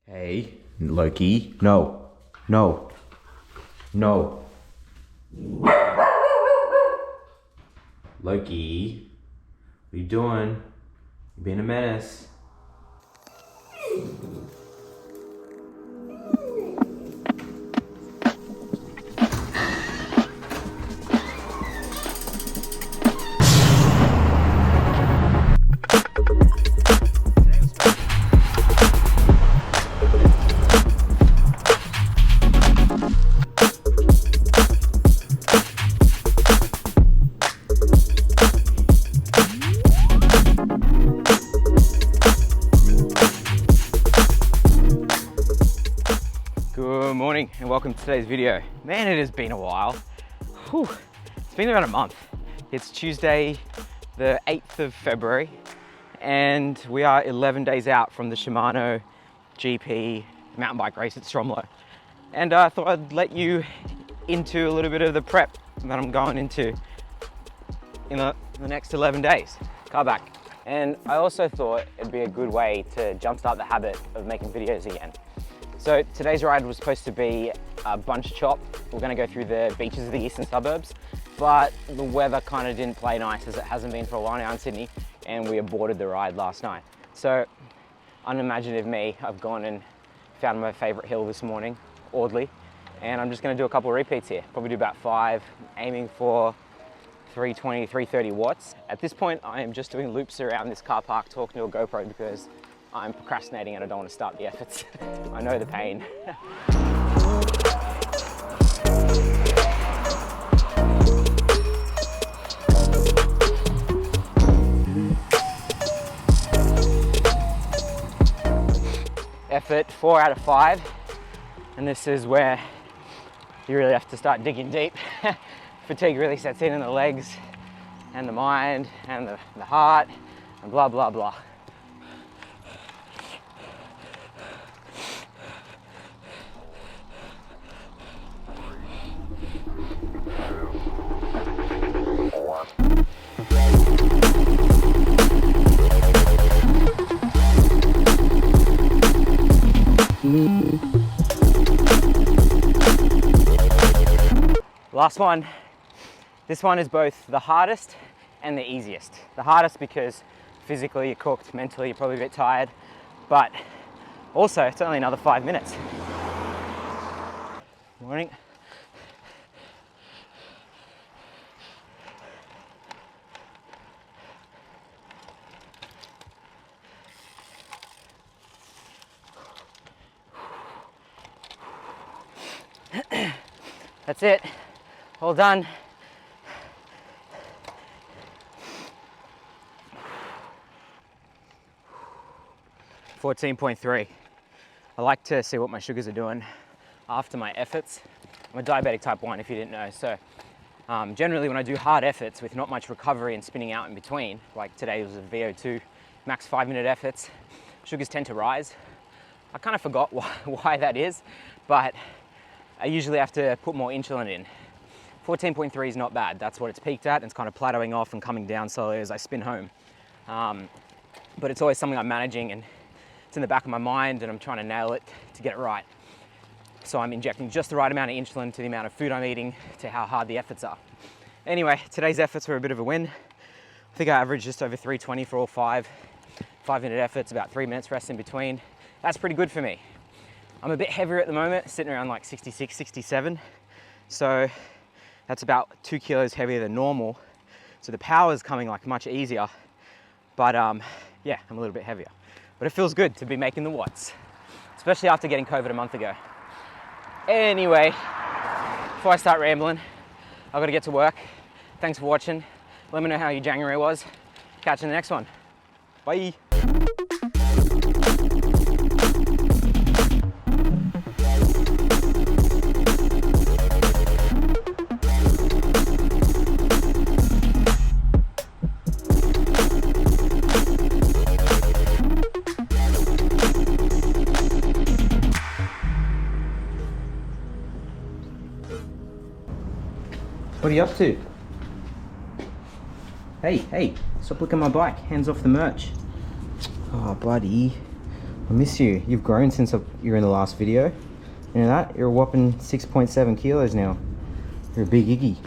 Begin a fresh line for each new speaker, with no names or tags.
Hey, Loki. No. No. No. Loki. What are you doing? You're being a menace. Good morning and welcome to today's video. Man, it has been a while. Whew. It's been about a month. It's Tuesday, the 8th of February, and we are 11 days out from the Shimano GP mountain bike race at Stromlo. And I thought I'd let you into a little bit of the prep that I'm going into in the next 11 days. Car back. And I also thought it'd be a good way to jumpstart the habit of making videos again. So today's ride was supposed to be a bunch chop. We're gonna go through the beaches of the eastern suburbs, but the weather kind of didn't play nice as it hasn't been for a while now in Sydney, and we aborted the ride last night. So unimaginative me, I've gone and found my favorite hill this morning, Audley, and I'm just gonna do a couple of repeats here. Probably do about 5, aiming for 320, 330 watts. At this point, I am just doing loops around this car park talking to a GoPro because I'm procrastinating and I don't want to start the efforts. I know the pain. Effort 4 out of 5. And this is where you really have to start digging deep. Fatigue really sets in the legs and the mind and the heart and blah, blah, blah. Last one. This one is both the hardest and the easiest. The hardest because physically you're cooked, mentally you're probably a bit tired, but also it's only another 5 minutes. Morning. That's it, all done. .3. I like to see what my sugars are doing after my efforts. I'm a diabetic type 1 if you didn't know, so generally when I do hard efforts with not much recovery and spinning out in between, like today was a VO2 max 5-minute efforts, sugars tend to rise. I kind of forgot why that is, but I usually have to put more insulin in. 14.3 is not bad. That's what it's peaked at, and it's kind of plateauing off and coming down slowly as I spin home. But it's always something I'm managing, and it's in the back of my mind, and I'm trying to nail it to get it right. So I'm injecting just the right amount of insulin to the amount of food I'm eating to how hard the efforts are. Anyway, today's efforts were a bit of a win. I think I averaged just over 320 for all 5-minute efforts, about 3 minutes rest in between. That's pretty good for me. I'm a bit heavier at the moment, sitting around like 66, 67. So that's about 2 kilos heavier than normal. So the power's coming like much easier, but yeah, I'm a little bit heavier. But it feels good to be making the watts, especially after getting COVID a month ago. Anyway, before I start rambling, I've got to get to work. Thanks for watching. Let me know how your January was. Catch you in the next one. Bye. What are you up to? Hey, stop looking at my bike. Hands off the merch. Oh, buddy. I miss you. You've grown since you were in the last video. You know that? You're a whopping 6.7 kilos now. You're a big Iggy.